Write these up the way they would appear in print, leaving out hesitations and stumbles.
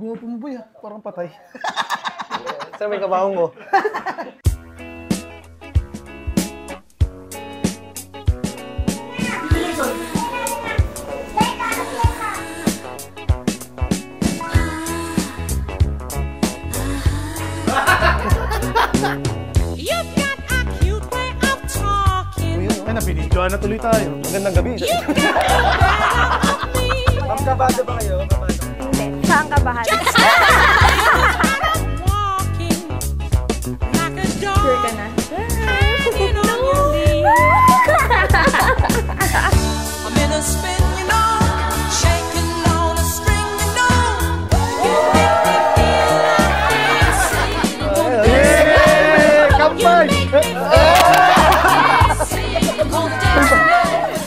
Gwapo mo boy ha, parang patay. Saan may kabaho mo? Ay, nabinidyoan na tuloy tayo. Magandang gabi. Ma'am, kabado ba kayo? Hindi. Saan ka bahal? Sure ka na? Kampay!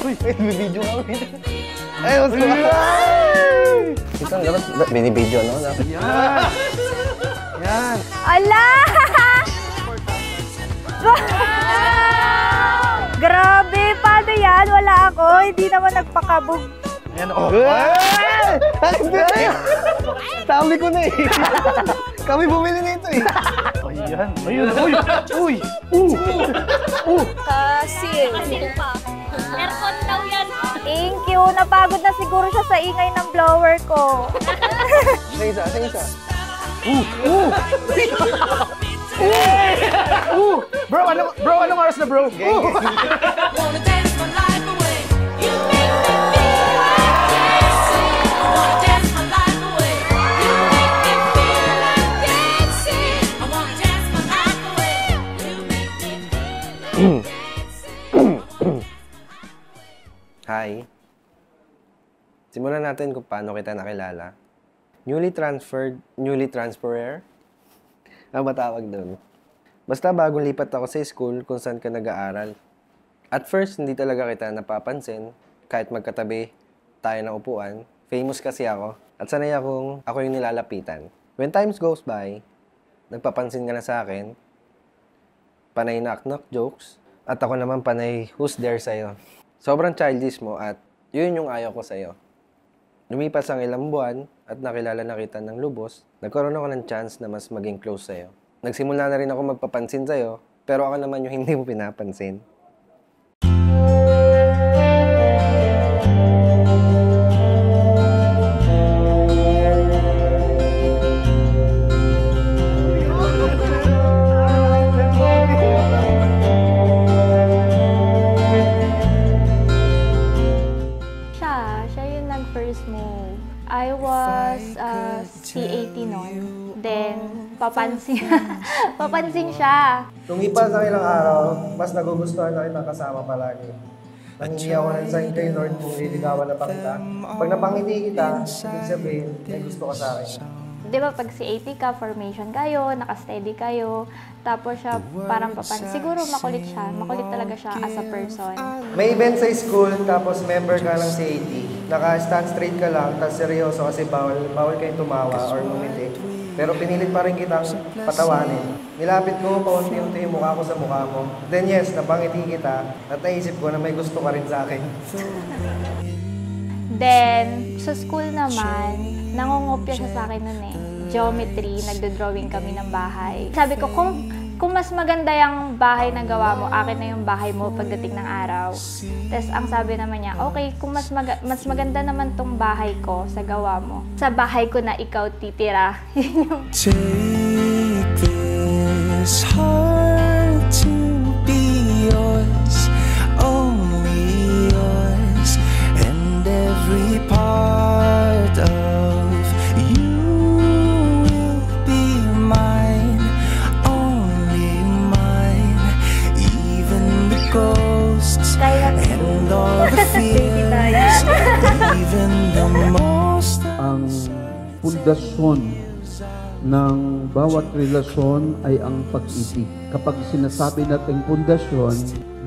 Uy, may video kami. Ay, mas mga. Ito, dapat binibideo, no? Yan! Yan! Ala! Grabe! Paano yan? Wala ako. Hindi naman nagpakabog. Yan, oh! Ay, hindi! Sabi ko na eh. Kami bumili nito eh. Ayan! Ayun! Uy! Kasil. Aircon daw yan. Thank you. Napagod na siguro siya sa ingay ng blower ko. Sa isa. Bro, anong oras na bro? Hi. Simulan natin kung paano kita nakilala. Newly transferer? Ano ba tawag doon? Basta bagong lipat ako sa school kung saan ka nag-aaral. At first, hindi talaga kita napapansin. Kahit magkatabi tayo ng upuan. Famous kasi ako. At sanay ako yung nilalapitan. When times goes by, nagpapansin ka na sa akin. Panay knock-knock jokes. At ako naman panay who's there sa'yo. Sobrang childish mo at yun yung ayaw ko sa'yo. Lumipas ang ilang buwan at nakilala na kita ng lubos, nagkaroon ako ng chance na mas maging close sa'yo. Nagsimula na rin ako magpapansin sa'yo, pero ako naman yung hindi mo pinapansin. First move. I was C80 noon. Then, papansin siya. Lumipas ang ilang araw, mas nagugustuhan na kita kasama palagi. Nangingi ako ng sign kay Lord kung liligawan na pa kita. Pag napangiti kita, ibig sabihin, may gusto ka sa akin. Di ba pag C80 ka, formation kayo, naka-steady kayo, tapos siya parang siguro makulit siya. Makulit talaga siya as a person. May event sa school, tapos member ka ng C80. Naka-stand straight ka lang, tapos seryoso kasi bawal kayong tumawa or ngumiti. Pero pinilit pa rin kitang patawanin. Nilapit ko, paunti-unti yung mukha ko sa mukha mo. Then yes, napangiti kita at naisip ko na may gusto ka rin sa akin. Then, sa school naman, nangungopya siya sa akin nun eh. Geometry, nagdo-drawing kami ng bahay. Sabi ko, kung mas maganda yung bahay na gawa mo, akin na yung bahay mo pagdating ng araw. Tapos ang sabi naman niya, okay, kung mas maganda naman tong bahay ko sa gawa mo, sa bahay ko na ikaw titira. Take this heart to be yours, only yours, and every part of you will be mine, only mine, even the ghosts and all the fears, even the most. Ang pundasyon ng bawat relasyon ay ang pag-ibig. Kapag sinasabi nating pundasyon,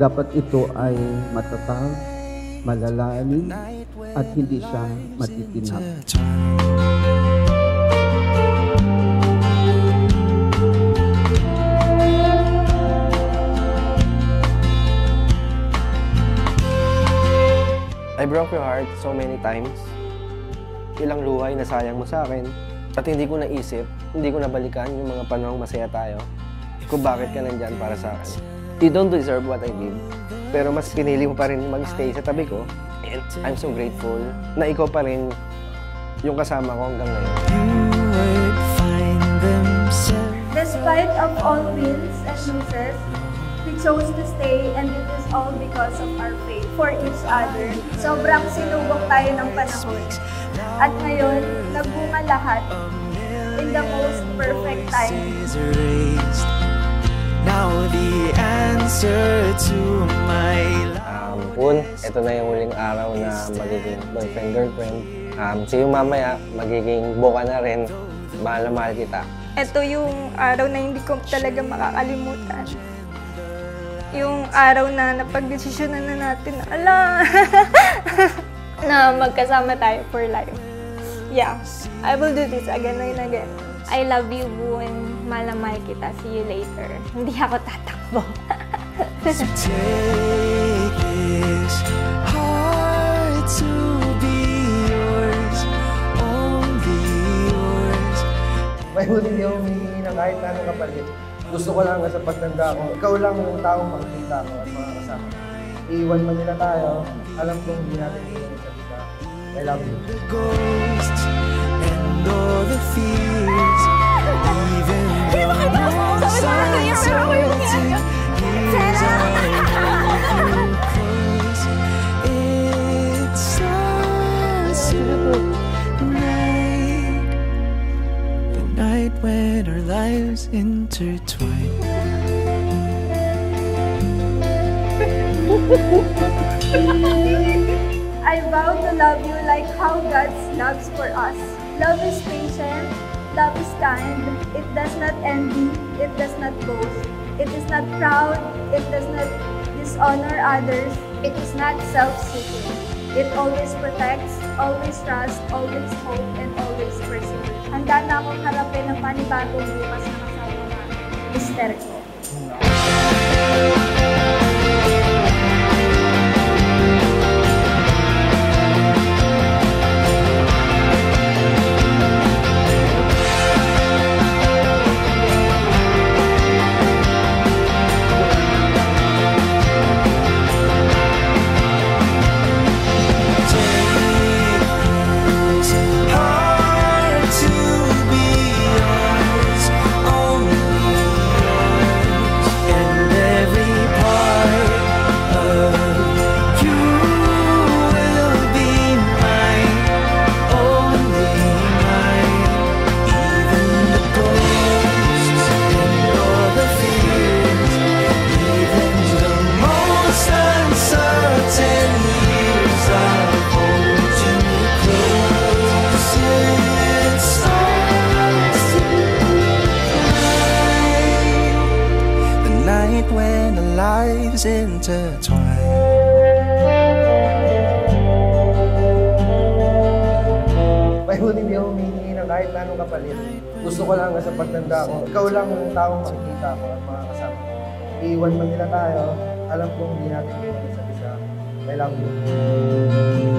dapat ito ay matatag, malalalim, at hindi siya matitinag. I broke your heart so many times. Ilang luhay na sayang mo sa akin. At hindi ko naisip, hindi ko nabalikan yung mga panahong masaya tayo kung bakit ka nandyan para sa akin. You don't deserve what I did, pero mas pinili mo pa rin mag-stay sa tabi ko. And I'm so grateful na ikaw pa rin yung kasama ko hanggang ngayon. You would find themselves. Despite of all wins and losses, we chose to stay and it is all because of our faith for each other. Sobrang sinubok tayo ng panahon. At ngayon, nagbunga lahat in the most perfect time. Is erased. Now the answer to my life. Un, ito na yung huling araw na magiging boyfriend-girlfriend. So yung mamaya, magiging buka na rin. Mahal na mahal kita. Ito yung araw na hindi ko talaga makakalimutan. Yung araw na napagdesisyonan na natin na, ala, na magkasama tayo for life. Yeah, I will do this again and again. I love you, Boon. Mahal na mahal kita. See you later. Hindi ako tatakbo. So take this heart to be yours, only yours. May huli niyo humingi ng kahit na anong kapalit. Gusto ko lang sa pagtanda ko, ikaw lang yung taong makikita ko at mga kasama. Iiwan man nila tayo, alam kong hindi natin iiwan sa kita. I love you. The ghosts and all the fears, even the most uncertain years I hold you close. It's such a night, the night when our lives intertwine. I vow to love you like how God loves for us. Love is patient, love is kind, it does not envy, it does not boast, it is not proud, it does not dishonor others, it is not self-seeking. It always protects, always trusts, always hope, and always perseveres. Handa na akong harapin ang panibagong bukas na kasama na mister ko. Hard to be yours, only yours, and every part of you will be mine, only mine. Even the ghosts and all the fears, even the most uncertain years, I'll hold you close. It starts tonight, the night when the lives intertwine. May huli niyo humingi ng kahit na anong kapalit. Gusto ko lang sa pagtanda ko, ikaw lang yung taong makikita ko at mga kasama ko. Iiwan man nila tayo, alam kong hindi natin iiwan sa isa. I love you.